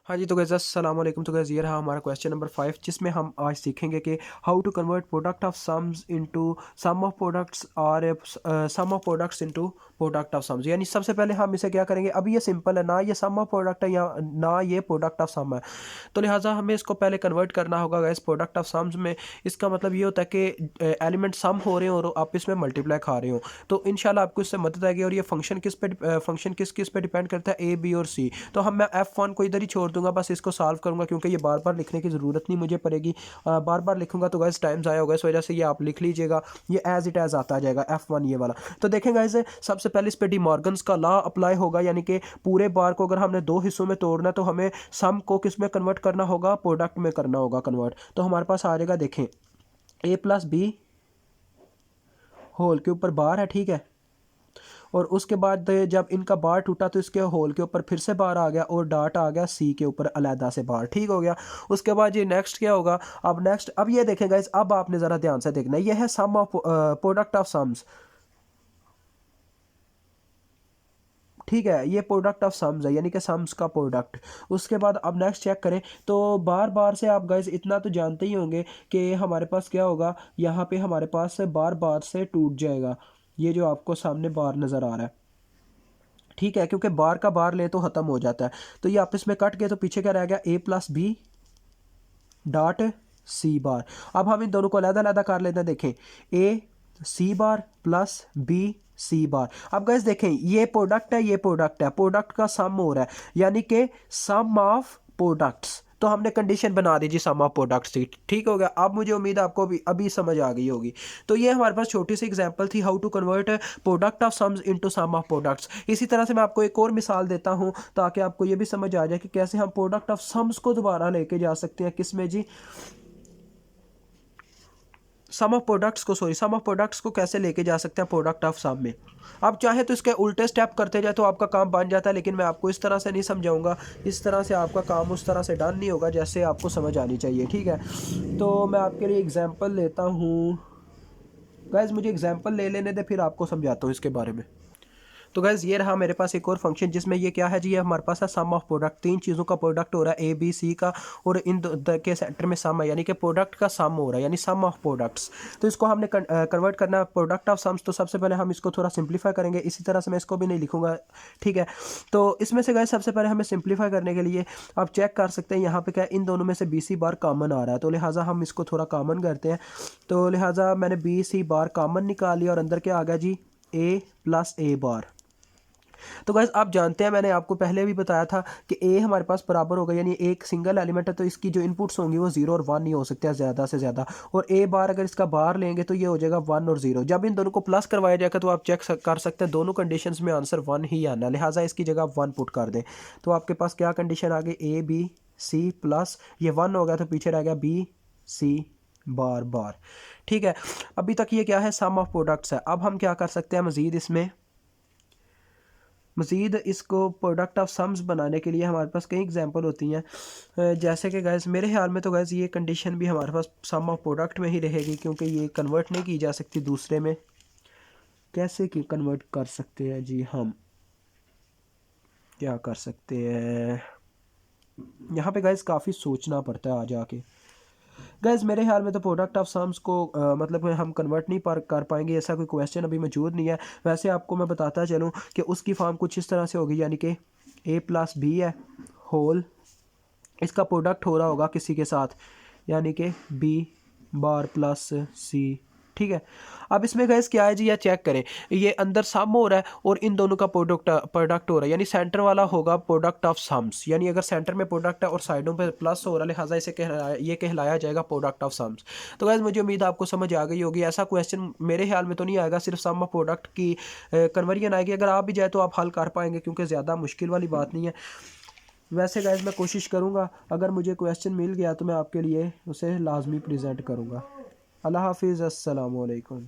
हाँ जी, तो गाइस अस्सलाम वालेकुम। तो गाइस ये रहा हमारा क्वेश्चन नंबर 5, जिसमें हम आज सीखेंगे कि how to convert product of sums into sum of products और sum of products into product of sums. यानी सबसे पहले हम इसे क्या करेंगे, अभी ये सिंपल है ना, ये सम ऑफ प्रोडक्ट है या ना ये प्रोडक्ट ऑफ सम है, तो लिहाजा हमें इसको पहले कन्वर्ट करना होगा गाइस प्रोडक्ट ऑफ सम्स में। इसका मतलब ये होता है कि एलिमेंट सम हो रहे हो और आप इसमें मल्टीप्लाई खा रहे हो, तो इंशाल्लाह आपको इससे मदद आएगी। और ये फंक्शन किस किस पे डिपेंड करता है, ए बी और सी। तो हम मैं F1 को इधर ही छोड़ दूंगा, बस इसको सॉल्व करूंगा क्योंकि ये बार बार लिखने की ज़रूरत नहीं मुझे पड़ेगी। बार बार लिखूंगा तो गाइस टाइम ज़ाया होगा, इस वजह से ये आप लिख लीजिएगा, ये एज इट एज आता जाएगा F1 ये वाला। तो देखें गाइस, सबसे पहले इस पे डी मॉर्गन्स का लॉ अप्लाई होगा, यानी कि पूरे बार को अगर हमने दो हिस्सों में तोड़ना है तो हमें सम को किस में कन्वर्ट करना होगा, प्रोडक्ट में करना होगा कन्वर्ट। तो हमारे पास आ जाएगा, देखें a प्लस बी होल के ऊपर बार है, ठीक है। और उसके बाद जब इनका बार टूटा तो इसके होल के ऊपर फिर से बार आ गया और डॉट आ गया सी के ऊपर अलहदा से बार, ठीक हो गया। उसके बाद ये नेक्स्ट क्या होगा, अब ये देखें गाइस, अब आपने ज़रा ध्यान से देखना है, ये है सम ऑफ प्रोडक्ट ऑफ सम्स, ठीक है। ये प्रोडक्ट ऑफ सम्स है, यानी कि सम्स का प्रोडक्ट। उसके बाद अब नेक्स्ट चेक करें तो बार बार से आप गाइस इतना तो जानते ही होंगे कि हमारे पास क्या होगा, यहाँ पे हमारे पास से बार बार से टूट जाएगा, ये जो आपको सामने बार नज़र आ रहा है, ठीक है, क्योंकि बार का बार ले तो ख़त्म हो जाता है। तो ये आपस में कट गए तो पीछे क्या रह गया, ए प्लस बी डॉट सी बार। अब हम इन दोनों को अलग-अलग कर लेते हैं, देखें ए सी बार प्लस बी सी बार। अब गाइस देखें, ये प्रोडक्ट है, ये प्रोडक्ट है, प्रोडक्ट का सम हो रहा है, यानी कि सम ऑफ प्रोडक्ट्स। तो हमने कंडीशन बना दी जी सम ऑफ प्रोडक्ट्स की, ठीक हो गया। अब मुझे उम्मीद है आपको भी अभी समझ आ गई होगी। तो ये हमारे पास छोटी सी एग्जांपल थी, how to convert product of sums into sum of products. इसी तरह से मैं आपको एक और मिसाल देता हूँ ताकि आपको ये भी समझ आ जाए कि कैसे हम प्रोडक्ट ऑफ सम्स को दोबारा लेके जा सकते हैं, किस में जी, सम ऑफ प्रोडक्ट्स को, सॉरी सम ऑफ प्रोडक्ट्स को कैसे लेके जा सकते हैं प्रोडक्ट ऑफ सम में। आप चाहे तो इसके उल्टे स्टेप करते जाए तो आपका काम बन जाता है, लेकिन मैं आपको इस तरह से नहीं समझाऊंगा, इस तरह से आपका काम उस तरह से डन नहीं होगा जैसे आपको समझ आनी चाहिए, ठीक है। तो मैं आपके लिए एग्जांपल लेता हूँ गाइस, मुझे एग्जांपल ले लेने दे, फिर आपको समझाता हूँ इसके बारे में। तो गैस ये रहा मेरे पास एक और फंक्शन, जिसमें ये क्या है जी, ये हमारे पास है सम ऑफ प्रोडक्ट। तीन चीज़ों का प्रोडक्ट हो रहा है, ए बी सी का, और इन के सेंटर में सम है, यानी कि प्रोडक्ट का सम हो रहा है, यानी सम ऑफ प्रोडक्ट्स। तो इसको हमने कन्वर्ट करना है प्रोडक्ट ऑफ सम्स। तो सबसे पहले हम इसको थोड़ा सिंप्लीफाई करेंगे, इसी तरह से मैं इसको भी नहीं लिखूंगा, ठीक है। तो इसमें से गैस सबसे पहले हमें सिंप्लीफाई करने के लिए आप चेक कर सकते हैं, यहाँ पे क्या इन दोनों में से बी सी बार कॉमन आ रहा है, तो लिहाजा हम इसको थोड़ा कॉमन करते हैं। तो लिहाजा मैंने बी सी बार कॉमन निकाल लिया और अंदर क्या आ गया जी, ए प्लस ए बार। तो गाइस आप जानते हैं, मैंने आपको पहले भी बताया था कि ए हमारे पास बराबर होगा, यानी एक सिंगल एलिमेंट है तो इसकी जो इनपुट्स होंगी वो 0 और 1 ही हो सकते हैं ज़्यादा से ज़्यादा। और ए बार अगर इसका बार लेंगे तो ये हो जाएगा 1 और 0। जब इन दोनों को प्लस करवाया जाएगा तो आप चेक कर सकते हैं दोनों कंडीशंस में आंसर 1 ही आना, लिहाजा इसकी जगह आप 1 पुट कर दें। तो आपके पास क्या कंडीशन आ गई, ए बी सी प्लस ये 1 हो गया तो पीछे रह गया बी सी बार बार, ठीक है। अभी तक ये क्या है, सम ऑफ प्रोडक्ट्स है। अब हम क्या कर सकते हैं मज़ीद, इसमें मज़ीद इसको प्रोडक्ट ऑफ सम्स बनाने के लिए हमारे पास कई एग्जांपल होती हैं। जैसे कि गैस मेरे ख्याल में तो गैस ये कंडीशन भी हमारे पास सम ऑफ प्रोडक्ट में ही रहेगी, क्योंकि ये कन्वर्ट नहीं की जा सकती दूसरे में। कैसे कि कन्वर्ट कर सकते हैं जी, हम क्या कर सकते हैं, यहाँ पे गैस काफ़ी सोचना पड़ता है आ जाके। गैस मेरे ख्याल में तो प्रोडक्ट ऑफ सम्स को मतलब हम कन्वर्ट नहीं कर पाएंगे, ऐसा कोई क्वेश्चन अभी मौजूद नहीं है। वैसे आपको मैं बताता चलूँ कि उसकी फॉर्म कुछ इस तरह से होगी, यानी कि ए प्लस बी है होल, इसका प्रोडक्ट हो रहा होगा किसी के साथ, यानी कि बी बार प्लस सी, ठीक है। अब इसमें गैस क्या है जी, या चेक करें, ये अंदर सम हो रहा है और इन दोनों का प्रोडक्ट हो रहा है, यानी सेंटर वाला होगा प्रोडक्ट ऑफ सम्स, यानी अगर सेंटर में प्रोडक्ट है और साइडों पे प्लस हो रहा है, लिहाजा इसे ये कहलाया जाएगा प्रोडक्ट ऑफ सम्स। तो गैस मुझे उम्मीद है आपको समझ आ गई होगी। ऐसा क्वेश्चन मेरे ख्याल में तो नहीं आएगा, सिर्फ सम ऑफ प्रोडक्ट की कन्वर्जन आएगी। अगर आप भी जाए तो आप हल कर पाएंगे, क्योंकि ज़्यादा मुश्किल वाली बात नहीं है। वैसे गाइस मैं कोशिश करूँगा, अगर मुझे क्वेश्चन मिल गया तो मैं आपके लिए उसे लाजमी प्रेजेंट करूँगा। अल्लाह हाफिज़, अस्सलाम वालेकुम।